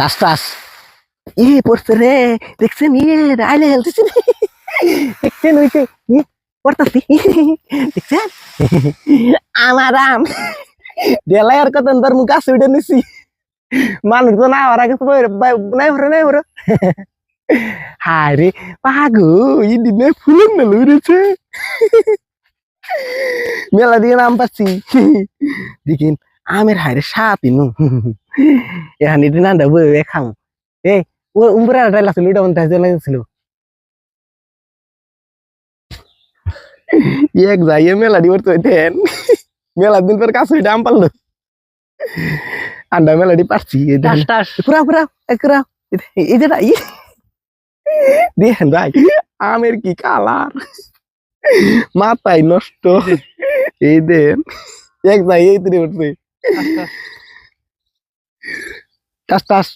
টাস টাস পড়ছে রে, দেখছেন আইলে হেলতেছি রে, দেখছেন ওইছে পড়তাছি, দেখছেন আমার আম ডেলাই আর কত তোর মুখ আছে উঠে নিছি, মানুষ তো না আর আগে নাই ভরে নাই ভরে। হায় রে পাগো, এই দিনে ফুলের মেলা উড়েছে, মেলা দিয়ে আম পাচ্ছি, দেখিন আমের হায়রে সাত ইনু এখানে না দেবো খাম। এ ও উমরা ডাইল আছিল ওটা মনে লাগছিল, এক যাইয়ে মেলা দি করতে হইতেন, মেলা দিন পর কাছে আম পারলো, আন্ডা মেলা দি পারছি পুরা পুরা পুরা এই যেটা দেখেন ভাই আমের কি কালার, মাথায় নষ্ট, এই দেন এক যাই এই তুলে উঠছে টাস টাস।